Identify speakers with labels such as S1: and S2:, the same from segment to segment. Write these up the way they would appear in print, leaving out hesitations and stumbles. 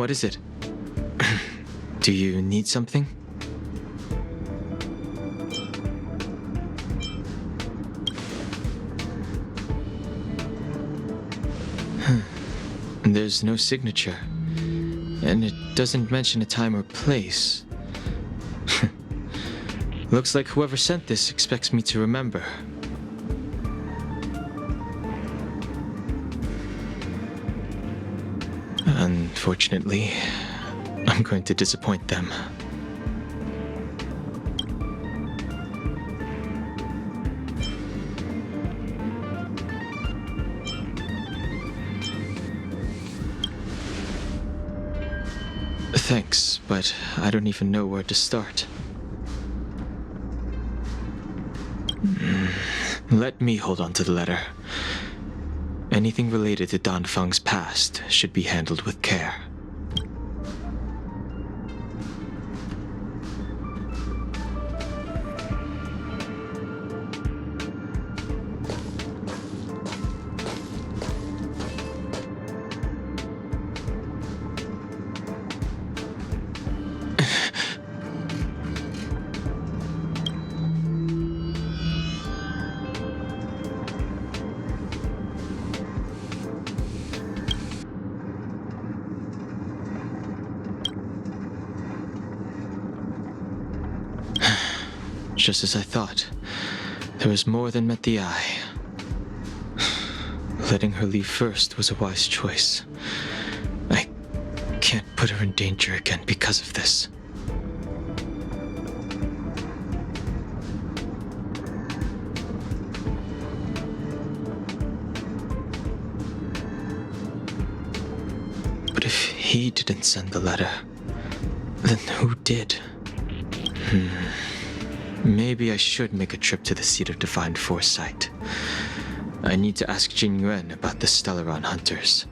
S1: What is it? Do you need something? There's no signature, and it doesn't mention a time or place. Looks like whoever sent this expects me to remember. Unfortunately, I'm going to disappoint them. Thanks, but I don't even know where to start. Let me hold on to the letter. Anything related to Dan Feng's past should be handled with care. Just as I thought, there was more than met the eye. Letting her leave first was a wise choice. I can't put her in danger again because of this. But if he didn't send the letter, then who did? Maybe I should make a trip to the seat of divine foresight. I need to ask Jing Yuan about the Stellaron hunters.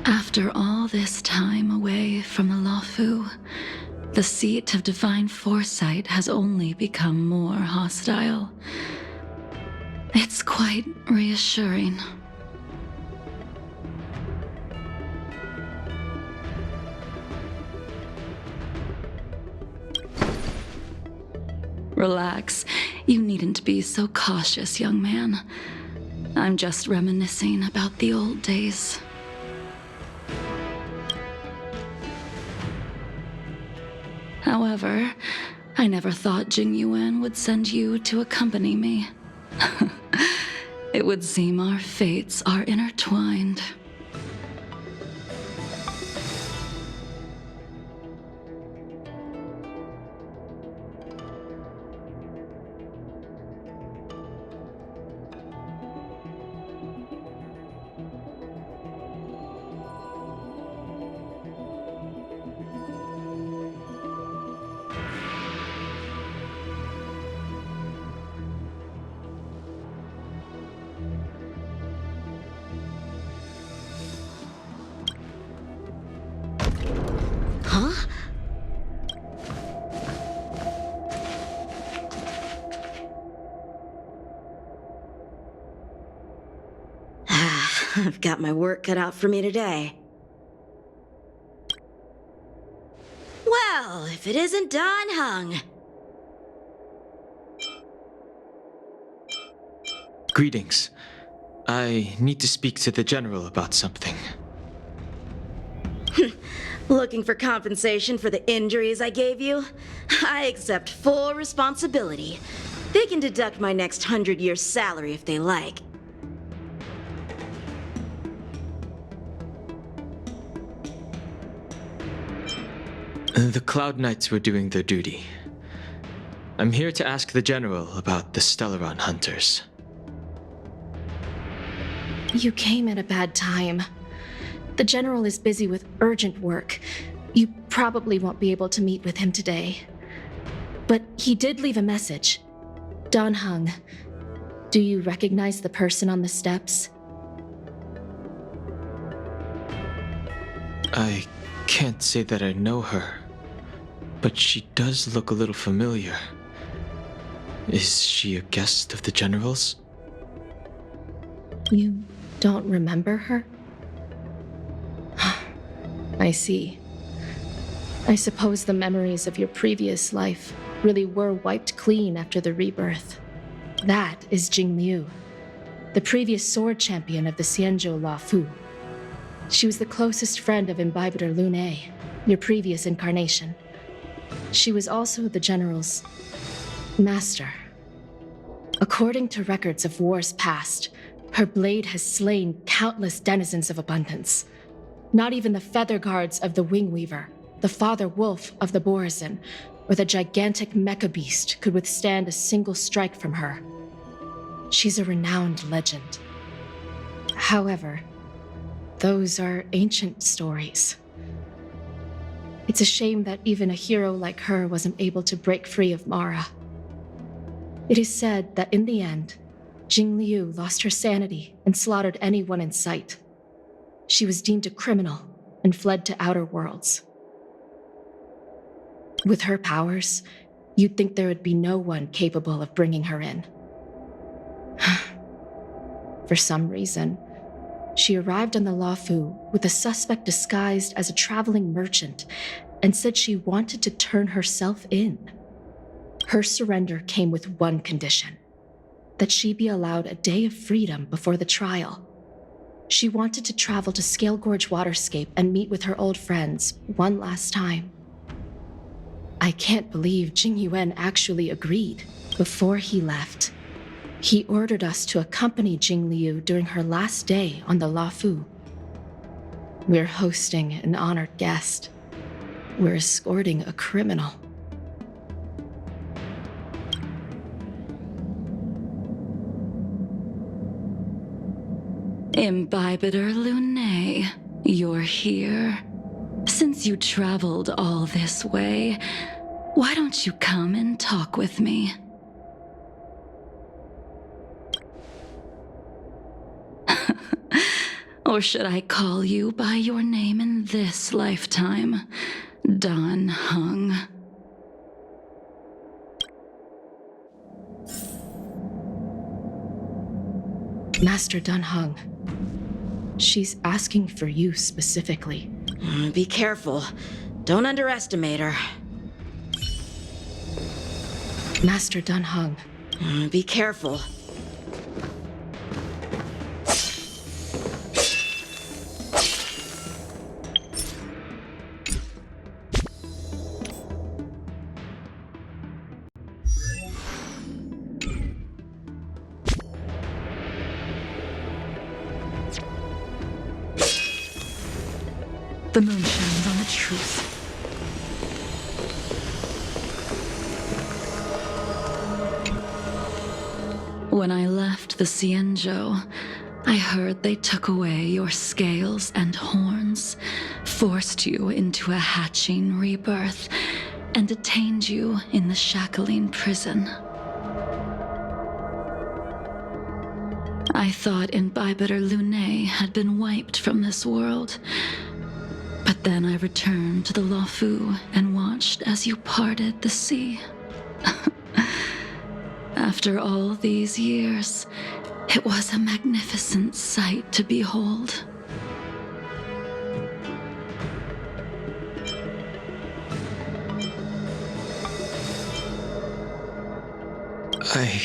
S2: After all this time away from the Luofu, the seat of divine foresight has only become more hostile. It's quite reassuring. Relax. You needn't be so cautious, young man. I'm just reminiscing about the old days. However, I never thought Jing Yuan would send you to accompany me. It would seem our fates are intertwined.
S3: Huh? I've got my work cut out for me today. Well, if it isn't Dan Heng.
S1: Greetings. I need to speak to the General about something.
S3: Looking for compensation for the injuries I gave you? I accept full responsibility. They can deduct my next 100 years' salary if they like.
S1: The Cloud Knights were doing their duty. I'm here to ask the General about the Stellaron hunters.
S4: You came at a bad time. The General is busy with urgent work. You probably won't be able to meet with him today. But he did leave a message. Dan Heng. Do you recognize the person on the steps?
S1: I can't say that I know her, but she does look a little familiar. Is she a guest of the General's?
S4: You don't remember her? I see. I suppose the memories of your previous life really were wiped clean after the rebirth. That is Jing Liu, the previous sword champion of the Xianzhou Luofu. She was the closest friend of Imbibitor Lune, your previous incarnation. She was also the General's master. According to records of wars past, her blade has slain countless denizens of abundance. Not even the feather guards of the Wingweaver, the father wolf of the Borazon, or the gigantic mecha beast could withstand a single strike from her. She's a renowned legend. However, those are ancient stories. It's a shame that even a hero like her wasn't able to break free of Mara. It is said that in the end, Jing Liu lost her sanity and slaughtered anyone in sight. She was deemed a criminal and fled to outer worlds. With her powers, you'd think there would be no one capable of bringing her in. For some reason, she arrived on the Luofu with a suspect disguised as a traveling merchant and said she wanted to turn herself in. Her surrender came with one condition: that she be allowed a day of freedom before the trial. She wanted to travel to Scale Gorge Waterscape and meet with her old friends one last time. I can't believe Jing Yuan actually agreed. Before he left, he ordered us to accompany Jing Liu during her last day on the Luofu. We're hosting an honored guest. We're escorting a criminal.
S2: Imbibitor Lune, you're here. Since you traveled all this way, why don't you come and talk with me? Or should I call you by your name in this lifetime? Dan Heng.
S4: Master Dan Heng. She's asking for you specifically.
S3: Be careful. Don't underestimate her.
S4: Master Dan Heng.
S3: Be careful.
S2: The moon shines on the truth. When I left the Xianzhou, I heard they took away your scales and horns, forced you into a hatching rebirth, and detained you in the Shackling prison. I thought Imbibitor Lune had been wiped from this world. But then I returned to the Luofu and watched as you parted the sea. After all these years, it was a magnificent sight to behold.
S1: I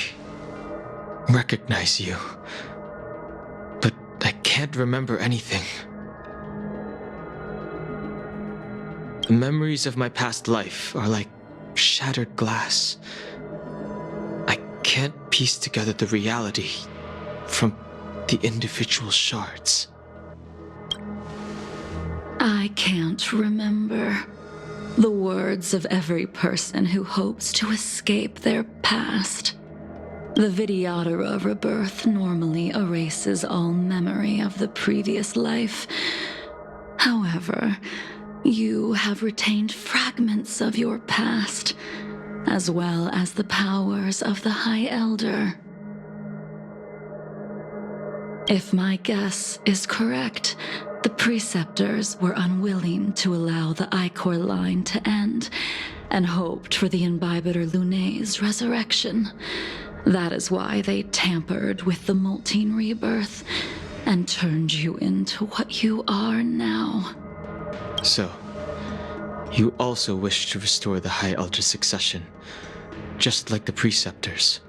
S1: recognize you, but I can't remember anything. The memories of my past life are like shattered glass. I can't piece together the reality from the individual shards.
S2: I can't remember. The words of every person who hopes to escape their past. The Videodora rebirth normally erases all memory of the previous life. However, you have retained fragments of your past, as well as the powers of the High Elder. If my guess is correct, the Preceptors were unwilling to allow the Ichor line to end, and hoped for the Imbibiter Lunay's resurrection. That is why they tampered with the Moltene rebirth, and turned you into what you are now.
S1: So, you also wish to restore the High Elder succession, just like the Preceptors.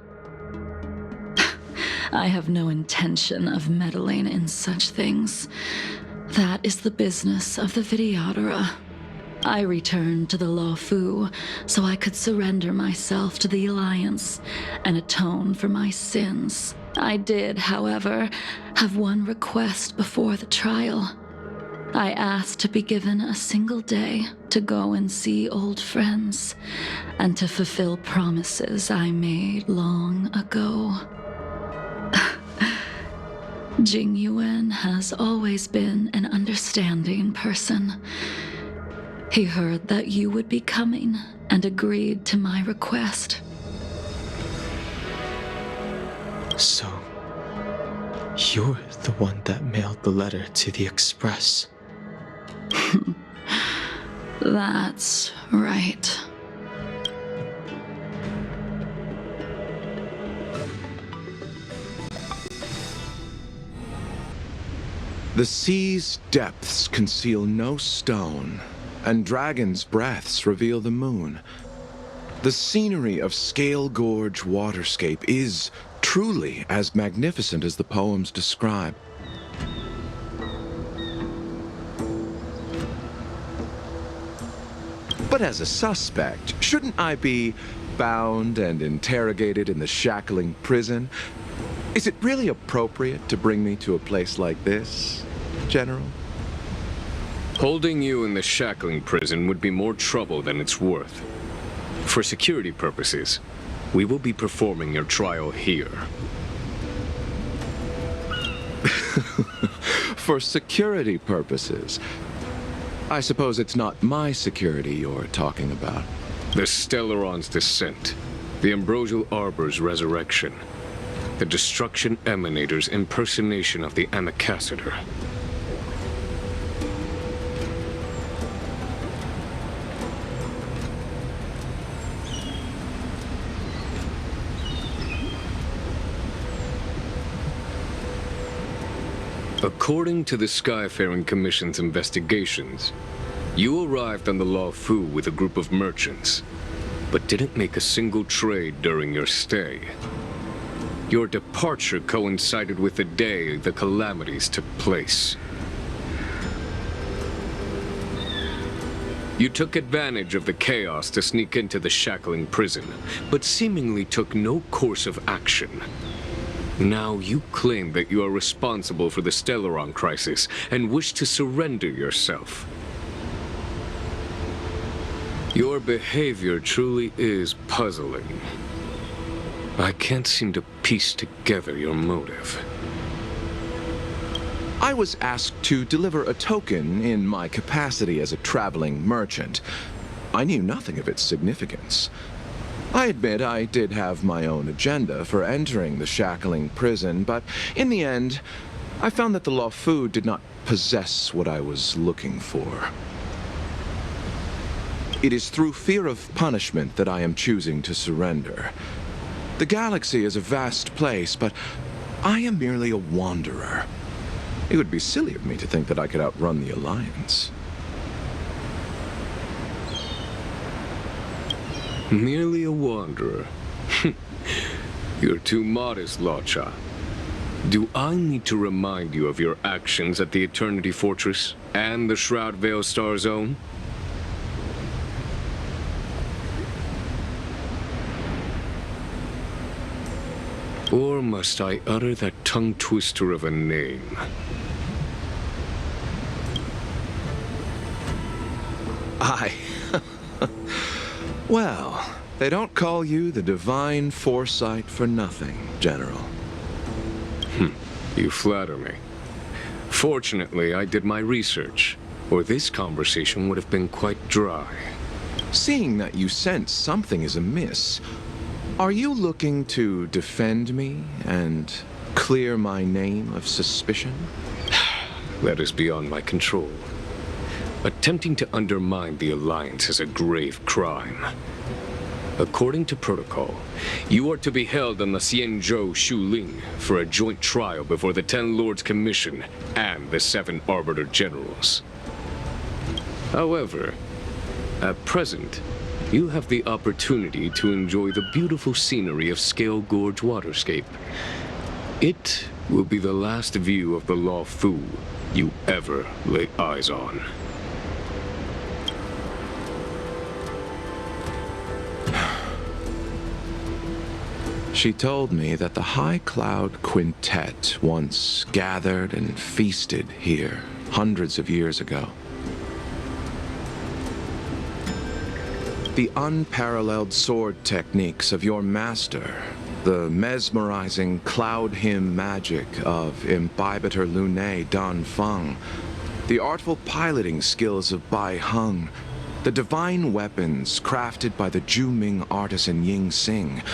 S2: I have no intention of meddling in such things. That is the business of the Videodora. I returned to the Lawfu so I could surrender myself to the Alliance and atone for my sins. I did, however, have one request before the trial. I asked to be given a single day to go and see old friends, and to fulfill promises I made long ago. Jing Yuan has always been an understanding person. He heard that you would be coming and agreed to my request.
S1: So, you're the one that mailed the letter to the Express.
S2: That's right.
S5: The sea's depths conceal no stone, and dragons' breaths reveal the moon. The scenery of Scale Gorge waterscape is truly as magnificent as the poems describe. But as a suspect, shouldn't I be bound and interrogated in the shackling prison? Is it really appropriate to bring me to a place like this, General?
S6: Holding you in the shackling prison would be more trouble than it's worth. For security purposes, we will be performing your trial here.
S5: For security purposes? I suppose it's not my security you're talking about.
S6: The Stellaron's descent, the Ambrosial Arbor's resurrection, the Destruction Emanator's impersonation of the Amicassator. According to the Skyfaring Commission's investigations, you arrived on the Lawfu with a group of merchants, but didn't make a single trade during your stay. Your departure coincided with the day the calamities took place. You took advantage of the chaos to sneak into the shackling prison, but seemingly took no course of action. Now you claim that you are responsible for the Stellaron crisis and wish to surrender yourself. Your behavior truly is puzzling. I can't seem to piece together your motive.
S5: I was asked to deliver a token in my capacity as a traveling merchant. I knew nothing of its significance. I admit I did have my own agenda for entering the shackling prison, but in the end, I found that the Lawfu did not possess what I was looking for. It is through fear of punishment that I am choosing to surrender. The galaxy is a vast place, but I am merely a wanderer. It would be silly of me to think that I could outrun the Alliance.
S6: Merely a wanderer. You're too modest, Locha. Do I need to remind you of your actions at the Eternity Fortress and the Shroud Veil Star Zone? Or must I utter that tongue twister of a name?
S5: Well, they don't call you the Divine Foresight for nothing, General.
S6: You flatter me. Fortunately, I did my research, or this conversation would have been quite dry.
S5: Seeing that you sense something is amiss, are you looking to defend me and clear my name of suspicion?
S6: That is beyond my control. Attempting to undermine the Alliance is a grave crime. According to protocol, you are to be held on the Xianzhou Shuling for a joint trial before the Ten Lords Commission and the 7 Arbiter Generals. However, at present, you have the opportunity to enjoy the beautiful scenery of Scale Gorge Waterscape. It will be the last view of the Law Fu you ever lay eyes on.
S5: She told me that the High Cloud Quintet once gathered and feasted here hundreds of years ago. The unparalleled sword techniques of your master, the mesmerizing cloud hymn magic of Imbibitor Lunae Dan Feng, the artful piloting skills of Bai Heng, the divine weapons crafted by the Ju-Ming artisan Ying Xing,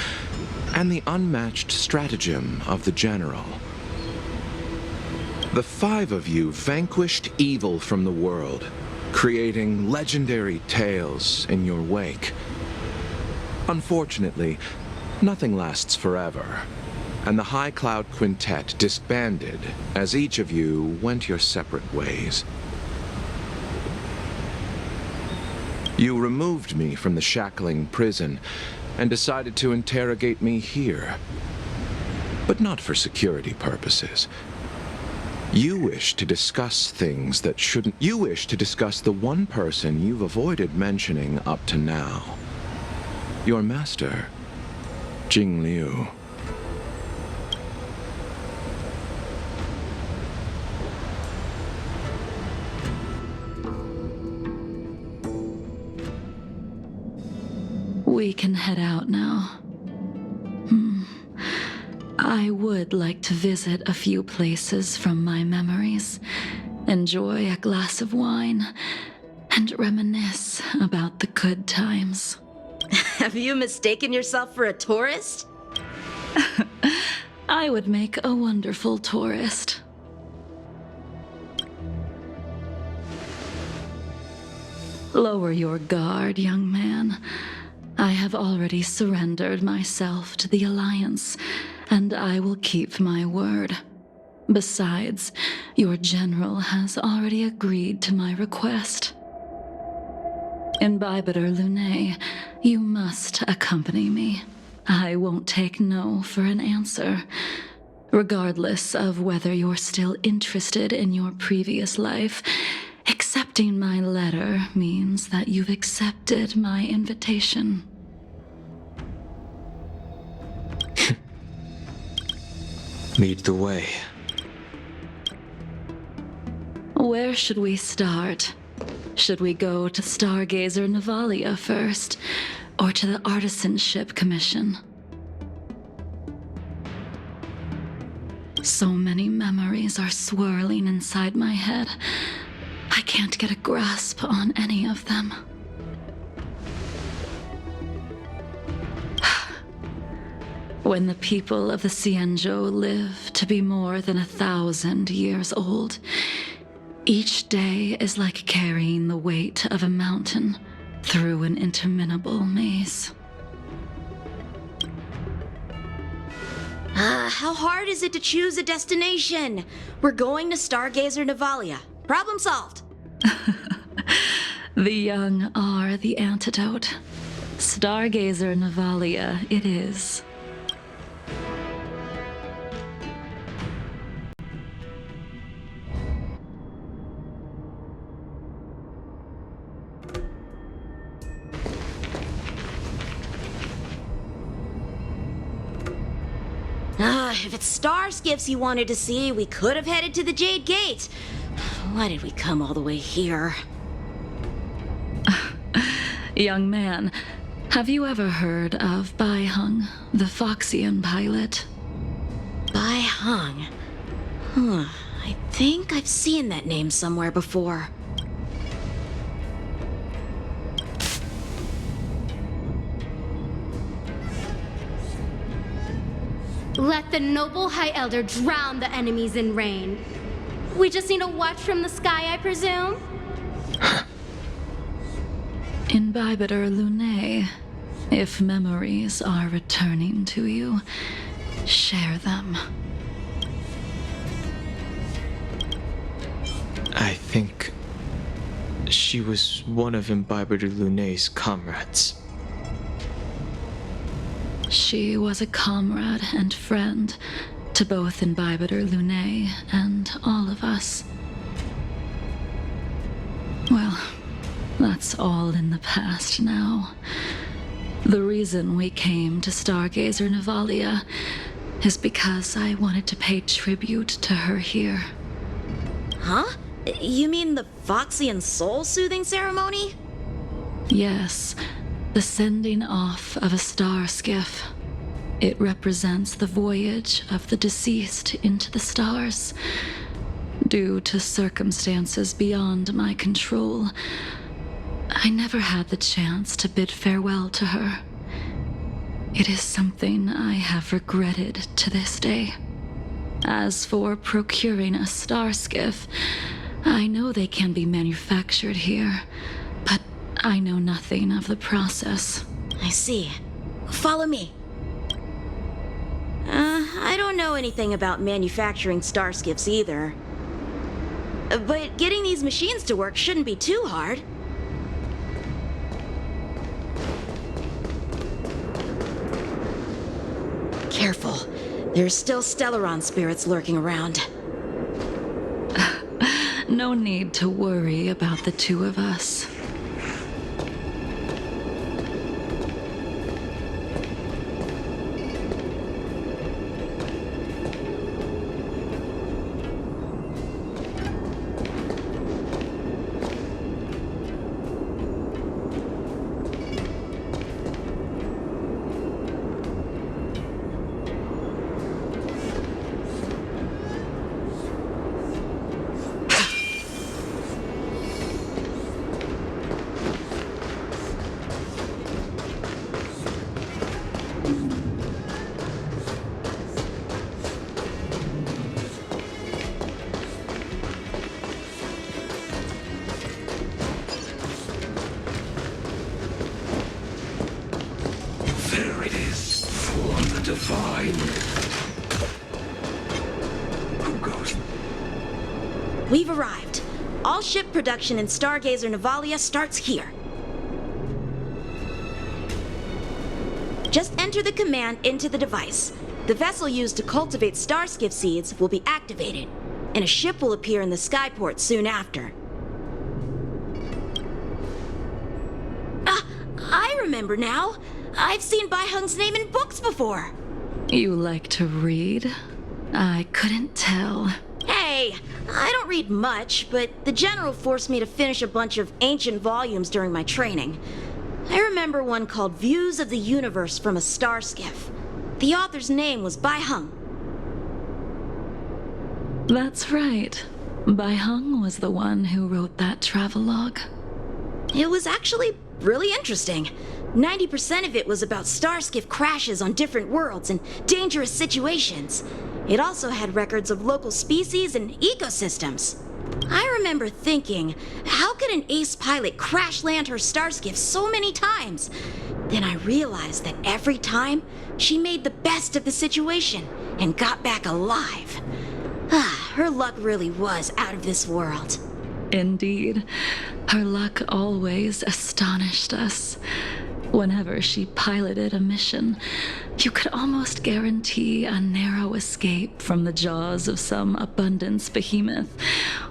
S5: and the unmatched stratagem of the General. The 5 of you vanquished evil from the world, creating legendary tales in your wake. Unfortunately, nothing lasts forever, and the High Cloud Quintet disbanded as each of you went your separate ways. You removed me from the shackling prison and decided to interrogate me here. But not for security purposes. You wish to discuss things that shouldn't. You wish to discuss the one person you've avoided mentioning up to now. Your master, Jing Liu.
S2: We can head out now. I would like to visit a few places from my memories, enjoy a glass of wine, and reminisce about the good times.
S3: Have you mistaken yourself for a tourist?
S2: I would make a wonderful tourist. Lower your guard, young man. I have already surrendered myself to the Alliance, and I will keep my word. Besides, your general has already agreed to my request. Imbibitor Lunae, you must accompany me. I won't take no for an answer. Regardless of whether you're still interested in your previous life, accepting my letter means that you've accepted my invitation.
S1: Lead the way.
S2: Where should we start? Should we go to Stargazer Navalia first, or to the Artisanship Commission? So many memories are swirling inside my head. I can't get a grasp on any of them. When the people of the Xianzhou live to be more than 1,000 years old, each day is like carrying the weight of a mountain through an interminable maze.
S3: How hard is it to choose a destination? We're going to Stargazer Navalia. Problem solved.
S2: The young are the antidote. Stargazer Navalia it is.
S3: If it's star skiffs you wanted to see, we could have headed to the Jade Gate. Why did we come all the way here?
S2: Young man, Have you ever heard of Bai Hung, the Foxian pilot?
S3: Bai Hung. I think I've seen that name somewhere before.
S7: Let the noble High Elder drown the enemies in rain. We just need a watch from the sky, I presume?
S2: Imbibitor Lunae, if memories are returning to you, share them.
S1: I think she was one of Imbibitor Lunae's comrades.
S2: She was a comrade and friend to both Imbibitor Lunae and all of us. Well, that's all in the past now. The reason we came to Stargazer Navalia is because I wanted to pay tribute to her here.
S3: Huh? You mean the Foxian soul-soothing ceremony?
S2: Yes, the sending off of a star skiff. It represents the voyage of the deceased into the stars. Due to circumstances beyond my control, I never had the chance to bid farewell to her. It is something I have regretted to this day. As for procuring a star skiff, I know they can be manufactured here, but I know nothing of the process.
S3: I see. Follow me. I don't know anything about manufacturing star skiffs either. But getting these machines to work shouldn't be too hard. Careful. There's still Stellaron spirits lurking around.
S2: No need to worry about the two of us.
S8: There it is, for the divine. Who goes?
S3: We've arrived. All ship production in Stargazer Navalia starts here. Just enter the command into the device. The vessel used to cultivate starskiff seeds will be activated, and a ship will appear in the skyport soon after. I remember now. I've seen Bai Hung's name in books before.
S2: You like to read? I couldn't tell.
S3: Hey, I don't read much, but the General forced me to finish a bunch of ancient volumes during my training. I remember one called Views of the Universe from a Star Skiff. The author's name was Bai Hung.
S2: That's right. Bai Hung was the one who wrote that travelogue.
S3: It was actually really interesting. 90% of it was about starskiff crashes on different worlds and dangerous situations. It also had records of local species and ecosystems. I remember thinking, how could an ace pilot crash land her starskiff so many times? Then I realized that every time, she made the best of the situation and got back alive. Her luck really was out of this world.
S2: Indeed, her luck always astonished us. Whenever she piloted a mission, you could almost guarantee a narrow escape from the jaws of some abundance behemoth,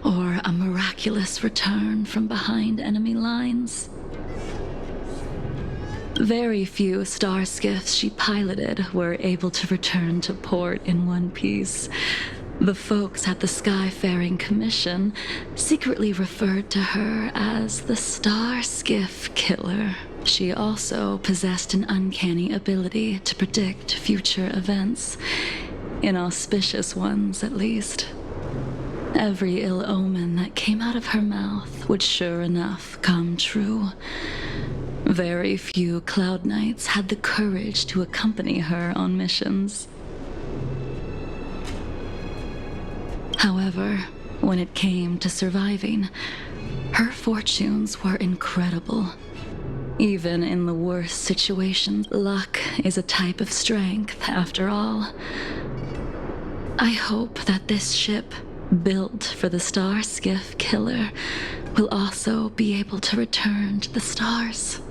S2: or a miraculous return from behind enemy lines. Very few star skiffs she piloted were able to return to port in one piece. The folks at the Skyfaring Commission secretly referred to her as the Star Skiff Killer. She also possessed an uncanny ability to predict future events, inauspicious ones at least. Every ill omen that came out of her mouth would sure enough come true. Very few Cloud Knights had the courage to accompany her on missions. However, when it came to surviving, her fortunes were incredible. Even in the worst situations, luck is a type of strength, after all. I hope that this ship, built for the Star Skiff Killer, will also be able to return to the stars.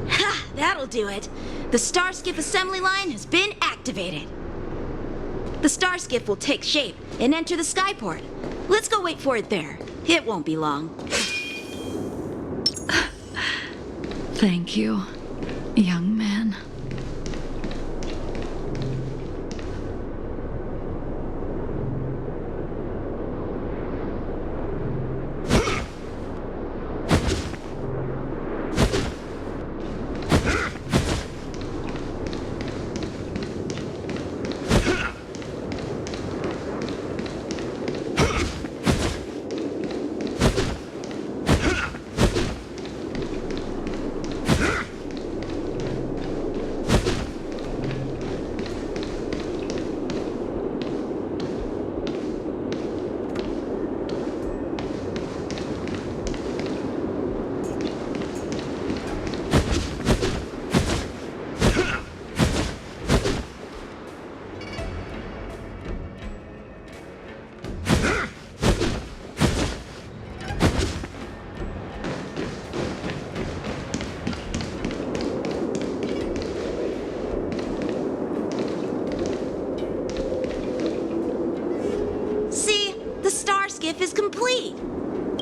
S3: Ha! That'll do it. The Star Skiff assembly line has been activated. The Star Skiff will take shape and enter the skyport. Let's go wait for it there. It won't be long.
S2: Thank you, young man.
S3: Is complete.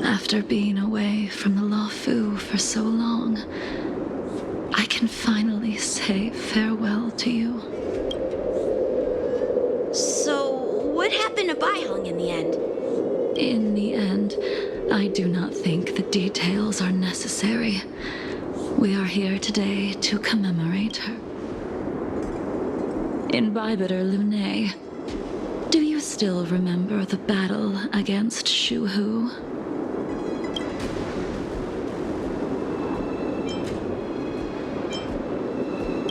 S2: After being away from the Luofu for so long, I can finally say farewell to you.
S3: So, what happened to Baiheng in the end?
S2: In the end, I do not think the details are necessary. We are here today to commemorate her. Inhibitor Lune, do you still remember the battle against Shuhu?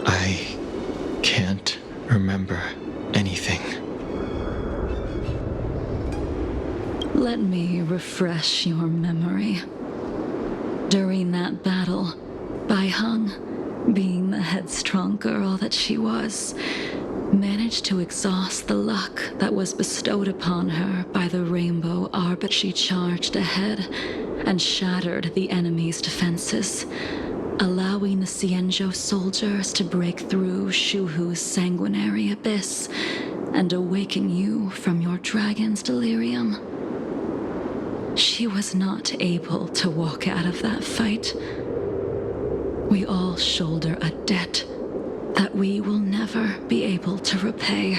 S1: I can't remember anything.
S2: Let me refresh your memory. During that battle, Baiheng, being the headstrong girl that she was, managed to exhaust the luck that was bestowed upon her by the Rainbow Arbiter. She charged ahead and shattered the enemy's defenses, allowing the Xianzhou soldiers to break through Shuhu's sanguinary abyss and awaken you from your dragon's delirium. She was not able to walk out of that fight. We all shoulder a debt that we will never be able to repay.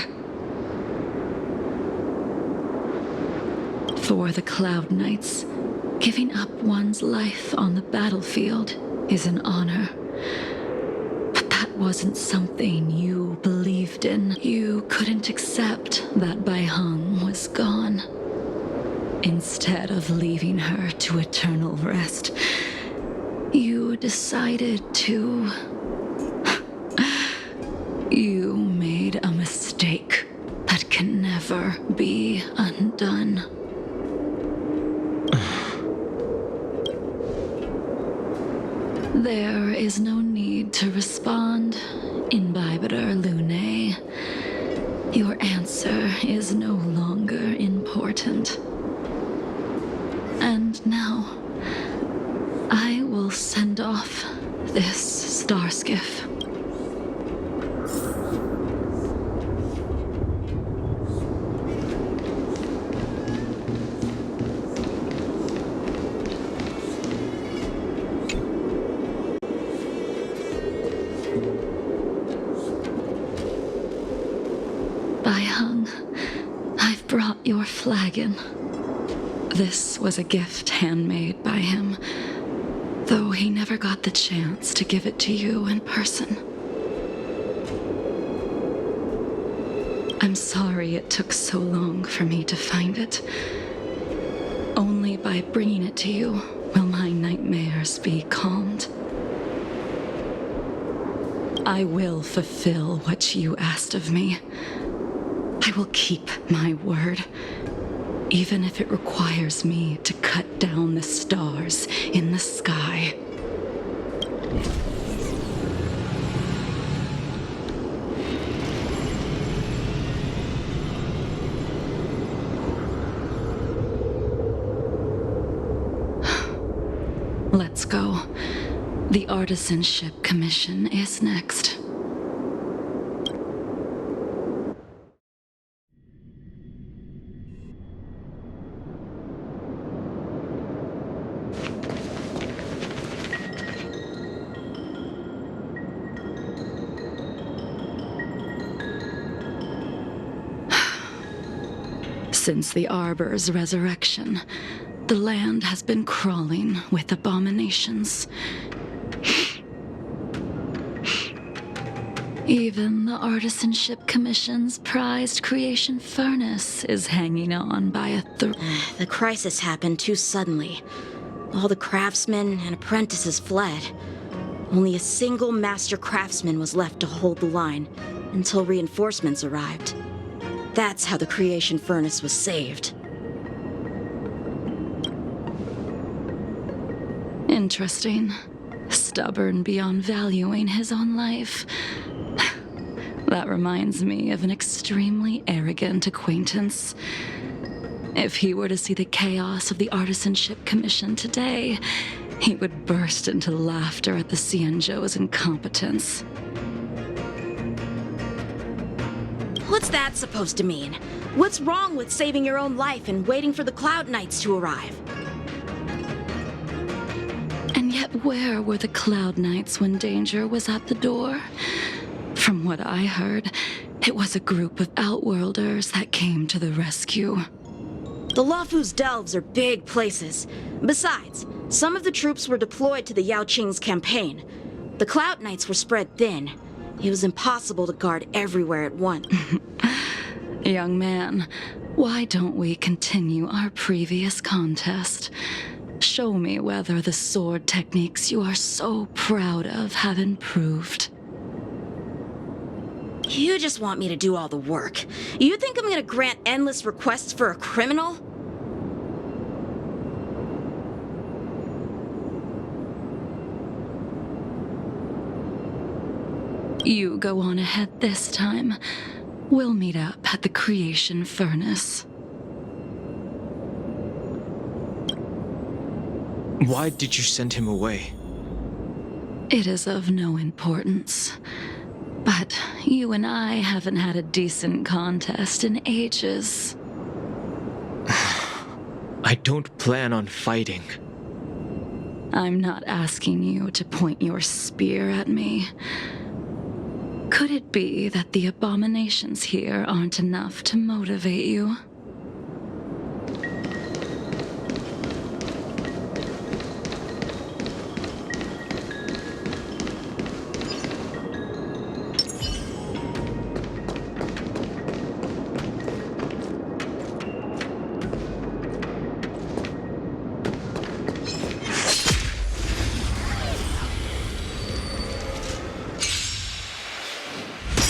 S2: For the Cloud Knights, giving up one's life on the battlefield is an honor. But that wasn't something you believed in. You couldn't accept that Baiheng was gone. Instead of leaving her to eternal rest, you decided to... You made a mistake that can never be undone. There is no need to respond, Inhibitor Lune. Your answer is no longer important. And now, I will send off this star skiff. Baiheng, I've I've brought your flagon. This was a gift handmade by him, though he never got the chance to give it to you in person. I'm sorry it took so long for me to find it. Only by bringing it to you will my nightmares be calmed. I will fulfill what you asked of me. I will keep my word, even if it requires me to cut down the stars in the sky. Let's go. The Artisanship Commission is next. Since the Arbor's resurrection, the land has been crawling with abominations. Even the Artisanship Commission's prized creation furnace is hanging on by a thread.
S3: The crisis happened too suddenly. All the craftsmen and apprentices fled. Only a single master craftsman was left to hold the line until reinforcements arrived. That's how the creation furnace was saved.
S2: Interesting. Stubborn beyond valuing his own life. That reminds me of an extremely arrogant acquaintance. If he were to see the chaos of the Artisanship Commission today, he would burst into laughter at the Cienjo's incompetence.
S3: What's that supposed to mean? What's wrong with saving your own life and waiting for the Cloud Knights to arrive?
S2: And yet where were the Cloud Knights when danger was at the door? From what I heard, it was a group of Outworlders that came to the rescue.
S3: The Luofu's delves are big places. Besides, some of the troops were deployed to the Yao Qing's campaign. The Cloud Knights were spread thin. It was impossible to guard everywhere at once.
S2: Young man, why don't we continue our previous contest? Show me whether the sword techniques you are so proud of have improved.
S3: You just want me to do all the work. You think I'm gonna grant endless requests for a criminal?
S2: You go on ahead this time. We'll meet up at the creation furnace.
S1: Why did you send him away?
S2: It is of no importance. But you and I haven't had a decent contest in ages.
S1: I don't plan on fighting.
S2: I'm not asking you to point your spear at me. Could it be that the abominations here aren't enough to motivate you?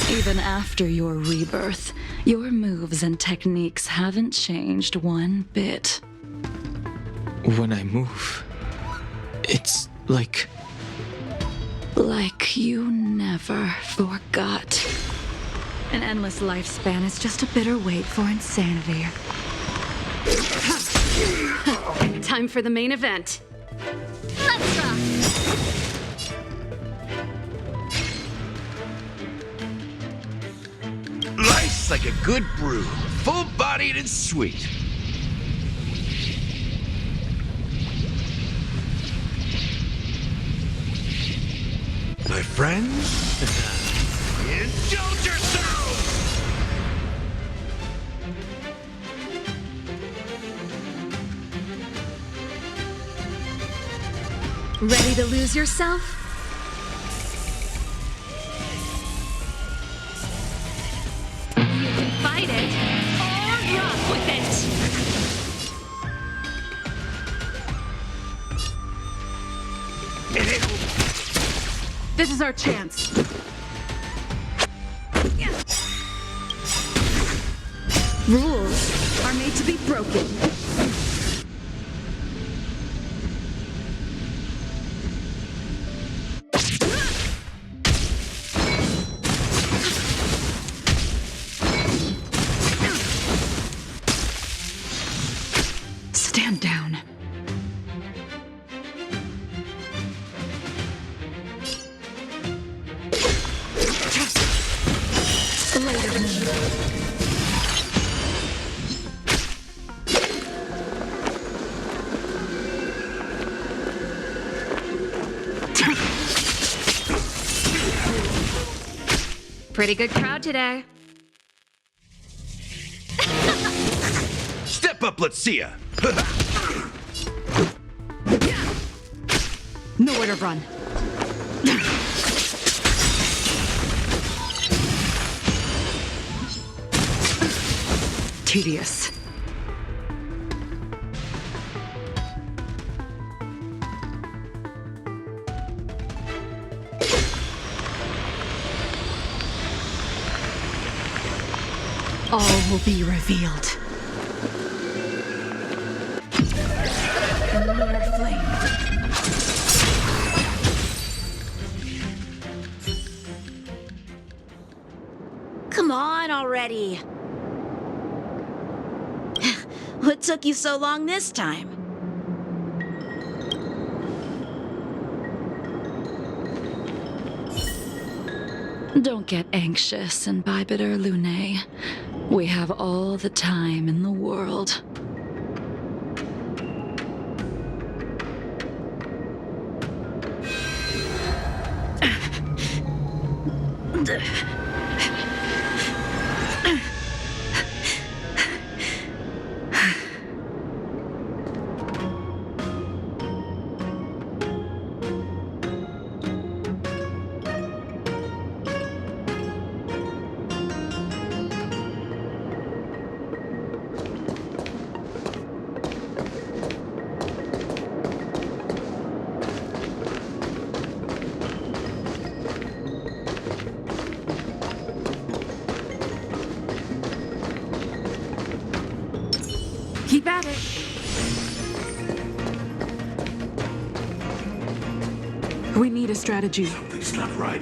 S2: Even after your rebirth, your moves and techniques haven't changed one bit.
S1: When I move, it's like...
S2: Like you never forgot. An endless lifespan is just a bitter wait for insanity.
S9: Time for the main event.
S7: Let's rock!
S8: Life's like a good brew, full-bodied and sweet. My friends, indulge yourselves!
S9: Ready to lose yourself? You can fight it, or rock with it! This is our chance. Rules are made to be broken. Stand down. Pretty good crowd today.
S8: Step up, let's see ya.
S9: Nowhere to run. Tedious. All will be revealed. Lunar flame.
S3: Come on already. What took you so long this time?
S2: Don't get anxious, Imbibitor Lunae. We have all the time in the world.
S9: Keep at it. We need a strategy.
S8: Something's not right.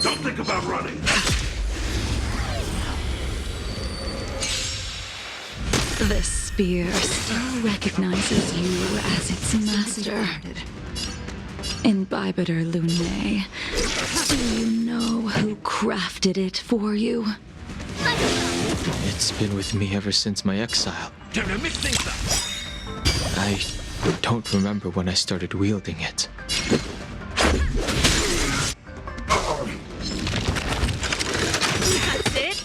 S8: Don't think about running.
S2: This spear still recognizes you as its master. Imbibitor Lunae, do you know who crafted it for you?
S1: It's been with me ever since my exile.
S8: Time to mix things up.
S1: I don't remember when I started wielding it.
S9: That's it.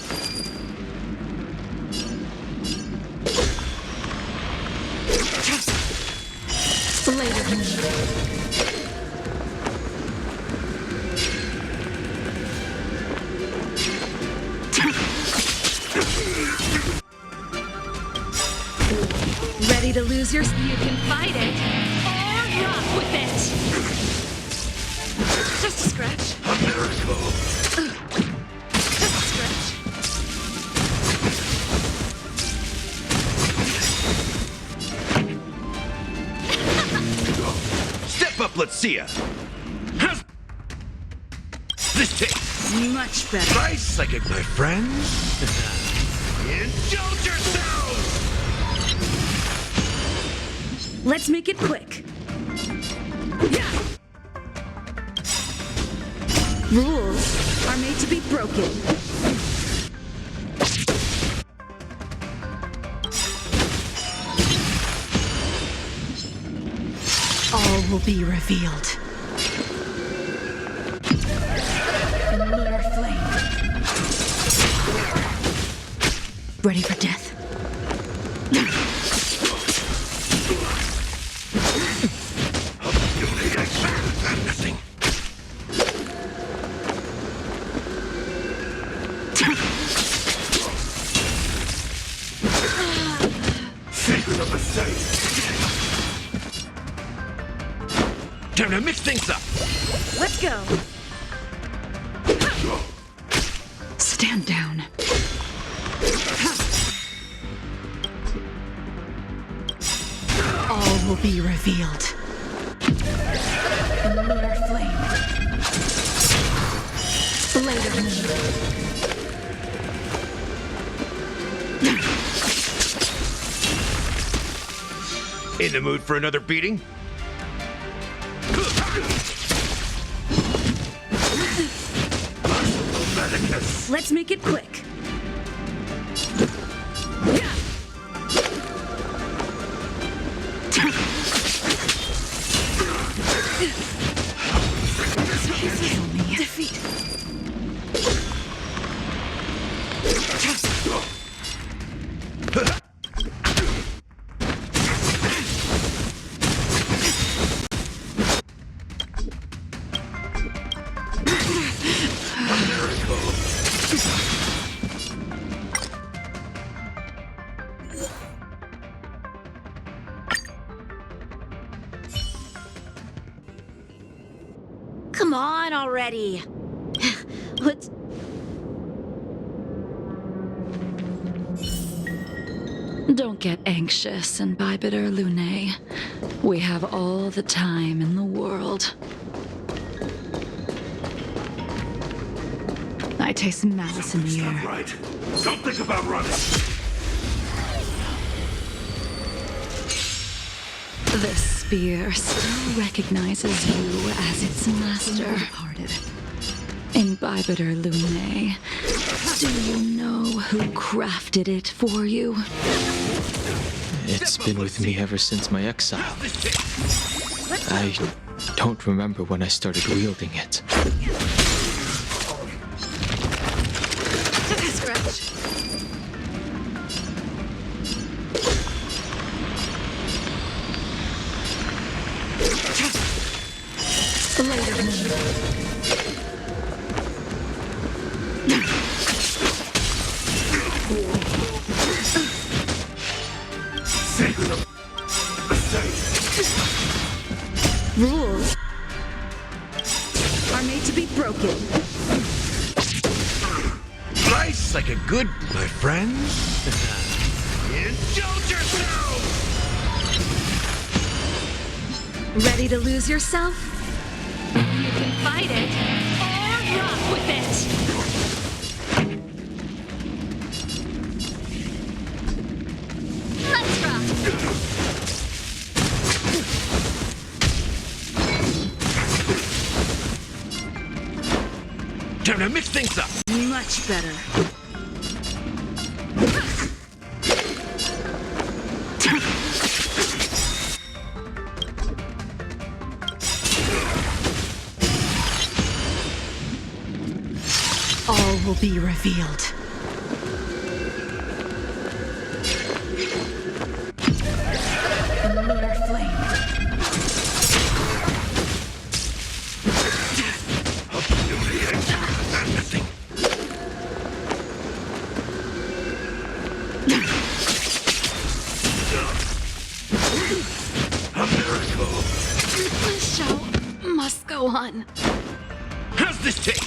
S9: Ready to lose your... You can fight it, or rock with it. Just a scratch.
S8: A miracle.
S9: Just a scratch.
S8: Step up, let's see ya. How's this taste?
S9: Much better.
S8: Try psychic, my friends. Indulge yourselves!
S9: Let's make it quick. Yeah. Rules are made to be broken. All will be revealed. Lunar flame. Ready for death.
S8: Secret of the safe. Time to mix things up.
S3: Let's go.
S9: Stand down. All will be revealed. In the lunar flame. Blade of moon.
S8: In the mood for another beating?
S9: Let's make it quick. Kill me. Defeat.
S3: Come on already. Let's...
S2: Don't get anxious, Imbibitor Lunae. We have all the time in the world. I taste malice in the air.
S8: Right. Don't think about running.
S2: This spear still recognizes you as its master. Imbibitor Lunae, do you know who crafted it for you?
S1: It's been with me ever since my exile. I don't remember when I started wielding it.
S3: Scratch.
S2: Blade of moon.
S8: Secret of the safe.
S9: Rules are made to be broken.
S8: Life's like a good, my friends. Indulge yourself!
S9: Ready to lose yourself? You can fight it or rock with it. Let's rock.
S8: Time to mix things up.
S9: Much better. All will be revealed. In the lunar flame.
S8: Nothing. A miracle.
S2: The show must go on.
S8: How's this taste?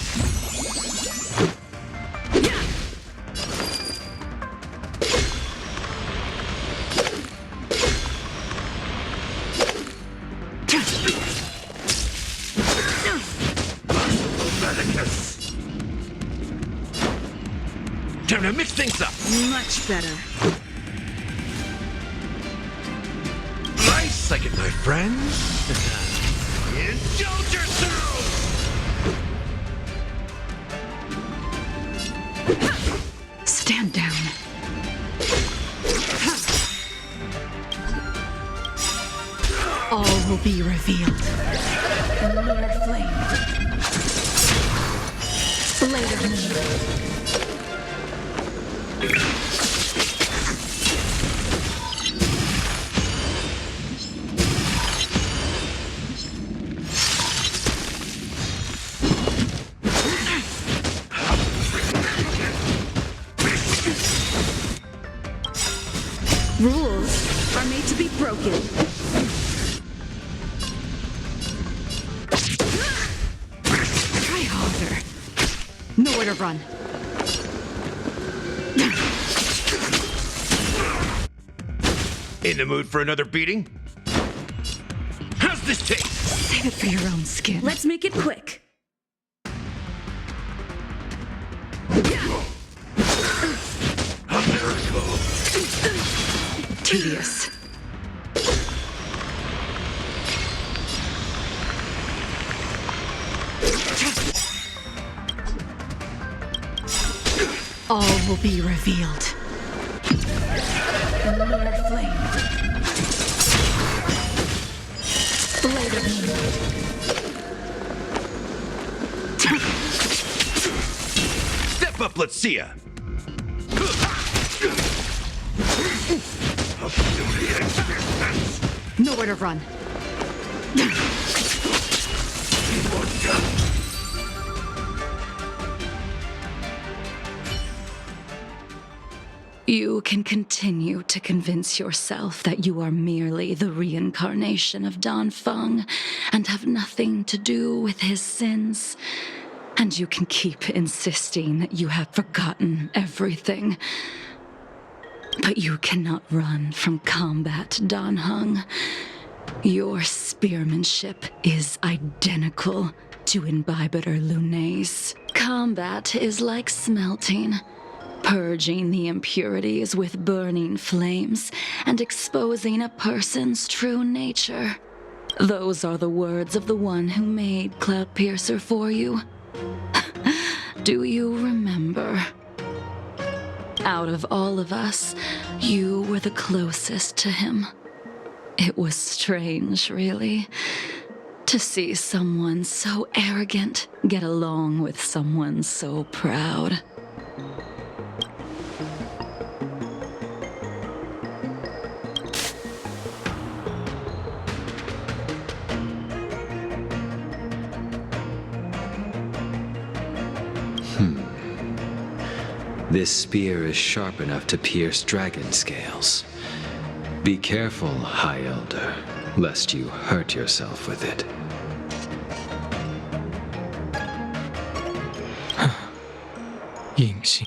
S8: Time to mix things up.
S9: Much better.
S8: Life's like it, my friends. Indulge yourself!
S9: Stand down. All will be revealed. In the lunar flame. Blade of moon. Rules are made to be broken. Try harder. Nowhere to run.
S8: In the mood for another beating? How's this taste?
S9: Save it for your own skin. Let's make it quick.
S8: A miracle.
S9: Tedious. All will be revealed. Lunar flame. Blade of moonlight.
S8: Step up, let's see ya.
S9: Nowhere to run. You can continue to convince yourself that you are merely the reincarnation of Dan Feng and have nothing to do with his sins. And you can keep insisting that you have forgotten everything. But you cannot run from combat, Dan Heng. Your spearmanship is identical to Imbibitor Lunay's. Combat is like smelting, purging the impurities with burning flames and exposing a person's true nature. Those are the words of the one who made Cloudpiercer for you. Do you remember? Out of all of us, you were the closest to him. It was strange, really, to see someone so arrogant get along with someone so proud.
S10: This spear is sharp enough to pierce dragon scales. Be careful, High Elder, lest you hurt yourself with it.
S1: Yingxi.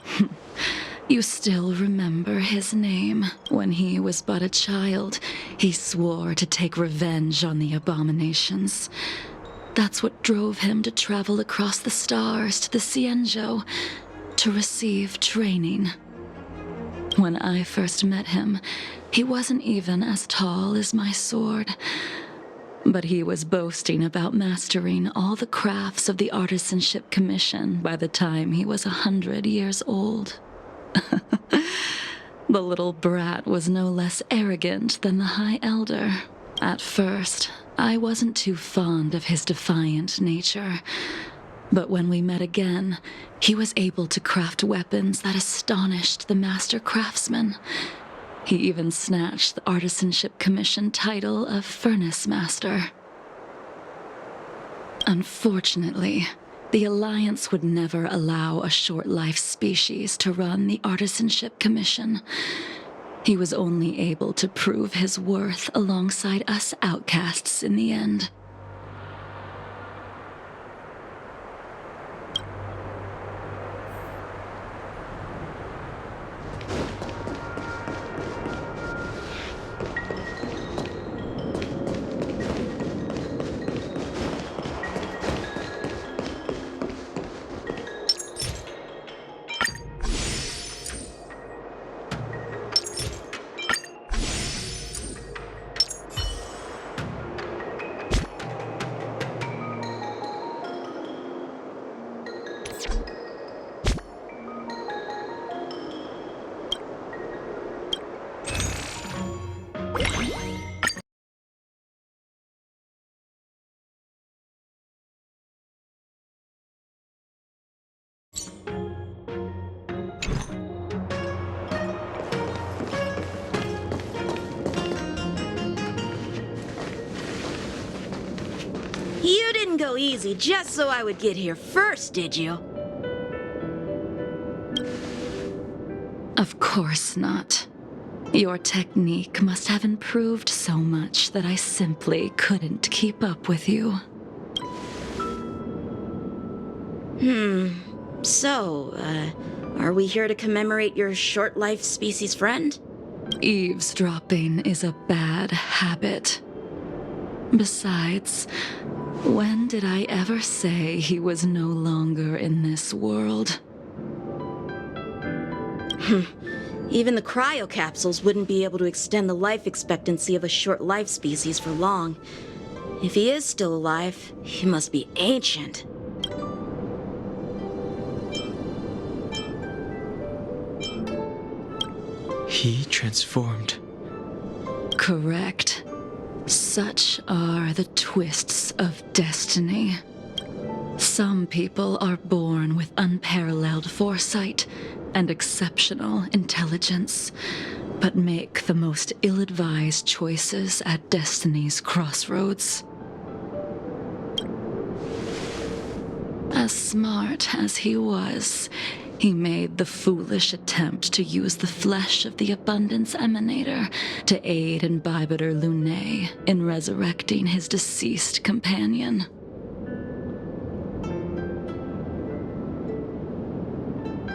S2: You still remember his name. When he was but a child, he swore to take revenge on the abominations. That's what drove him to travel across the stars to the Xianzhou to receive training. When I first met him, he wasn't even as tall as my sword. But he was boasting about mastering all the crafts of the Artisanship Commission by the time he was 100 years old. The little brat was no less arrogant than the High Elder. At first, I wasn't too fond of his defiant nature. But when we met again, he was able to craft weapons that astonished the master craftsman. He even snatched the Artisanship Commission title of Furnace Master. Unfortunately, the Alliance would never allow a short-life species to run the Artisanship Commission. He was only able to prove his worth alongside us outcasts in the end.
S3: You didn't go easy just so I would get here first, did you?
S2: Of course not.
S9: Your technique must have improved so much that I simply couldn't keep up with you.
S3: So, are we here to commemorate your short-life species friend?
S9: Eavesdropping is a bad habit. Besides, when did I ever say he was no longer in this world?
S3: Even the cryocapsules wouldn't be able to extend the life expectancy of a short-life species for long. If he is still alive, he must be ancient.
S1: He transformed.
S9: Correct. Such are the twists of destiny. Some people are born with unparalleled foresight and exceptional intelligence, but make the most ill-advised choices at destiny's crossroads. As smart as he was, he made the foolish attempt to use the flesh of the Abundance Emanator to aid Imbibitor Lunae in resurrecting his deceased companion.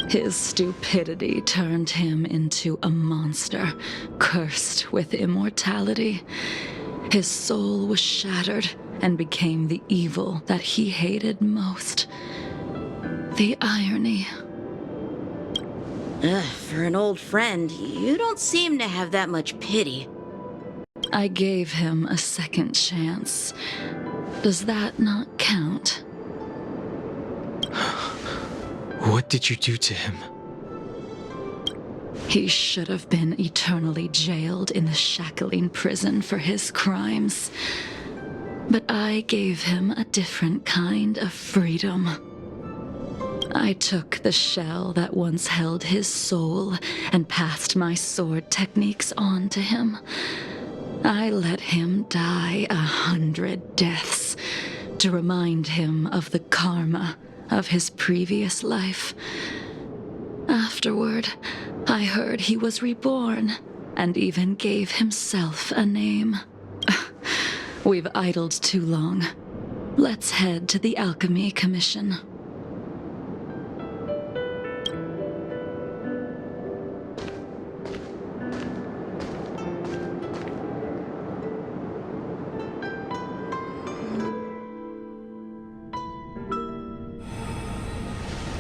S9: His stupidity turned him into a monster, cursed with immortality. His soul was shattered and became the evil that he hated most. The irony.
S3: For an old friend, you don't seem to have that much pity.
S9: I gave him a second chance. Does that not count?
S1: What did you do to him?
S9: He should have been eternally jailed in the shackling prison for his crimes. But I gave him a different kind of freedom. I took the shell that once held his soul and passed my sword techniques on to him. I let him die 100 deaths to remind him of the karma of his previous life. Afterward, I heard he was reborn and even gave himself a name. We've idled too long. Let's head to the Alchemy Commission.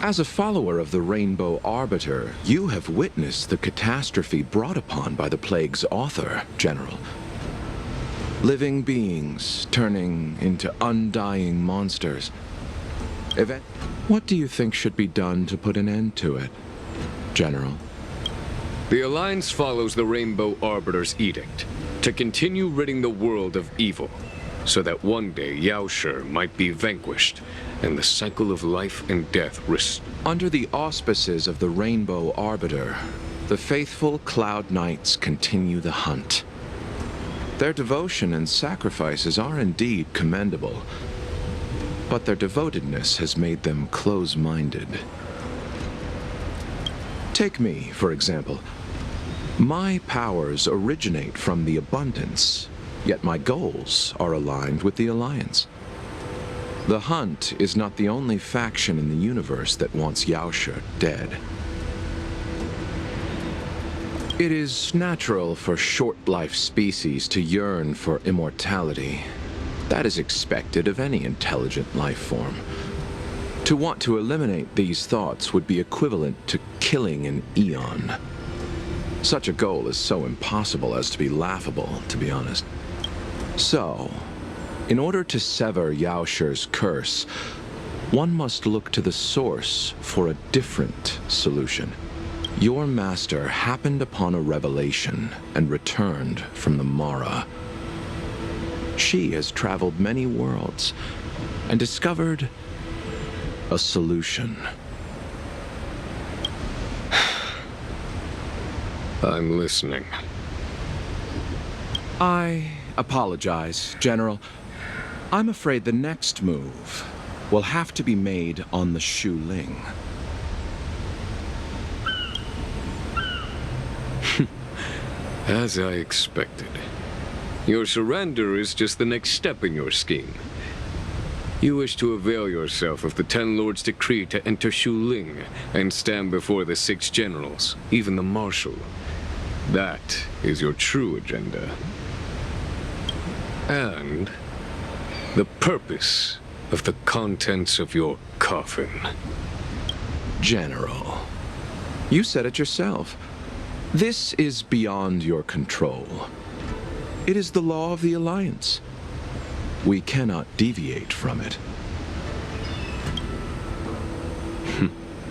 S5: As a follower of the Rainbow Arbiter, you have witnessed the catastrophe brought upon by the plague's author, General. Living beings turning into undying monsters. What do you think should be done to put an end to it, General?
S6: The Alliance follows the Rainbow Arbiter's edict to continue ridding the world of evil, so that one day Yaoshi might be vanquished and the cycle of life and death
S5: Under the auspices of the Rainbow Arbiter, the faithful Cloud Knights continue the hunt. Their devotion and sacrifices are indeed commendable, but their devotedness has made them close-minded. Take me, for example. My powers originate from the Abundance, yet my goals are aligned with the Alliance. The Hunt is not the only faction in the universe that wants Yaoshi dead. It is natural for short-life species to yearn for immortality. That is expected of any intelligent life form. To want to eliminate these thoughts would be equivalent to killing an eon. Such a goal is so impossible as to be laughable, to be honest. So, in order to sever Yaoshi's curse, one must look to the source for a different solution. Your master happened upon a revelation and returned from the Mara. She has traveled many worlds and discovered a solution.
S6: I'm listening.
S5: I apologize, General. I'm afraid the next move will have to be made on the Shu Ling.
S6: As I expected. Your surrender is just the next step in your scheme. You wish to avail yourself of the Ten Lords' decree to enter Shuling and stand before the 6 generals, even the Marshal. That is your true agenda. And the purpose of the contents of your coffin.
S5: General, you said it yourself. This is beyond your control. It is the law of the Alliance. We cannot deviate from it.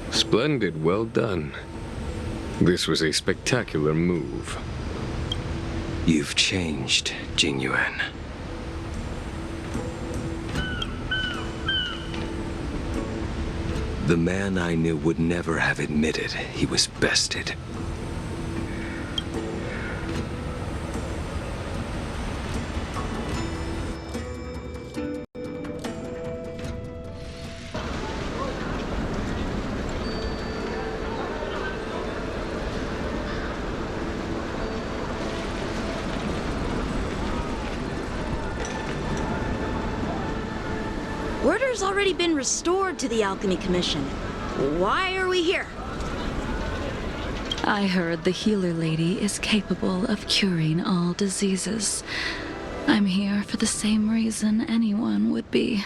S6: Splendid, well done. This was a spectacular move.
S10: You've changed, Jingyuan. The man I knew would never have admitted he was bested.
S3: Order's already been restored to the Alchemy Commission. Why are we here?
S2: I heard the healer lady is capable of curing all diseases. I'm here for the same reason anyone would be.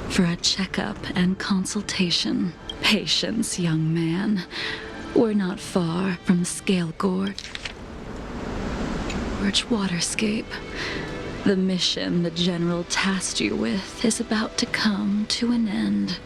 S2: For a checkup and consultation. Patience, young man. We're not far from Scale Gorge Waterscape. The mission the General tasked you with is about to come to an end.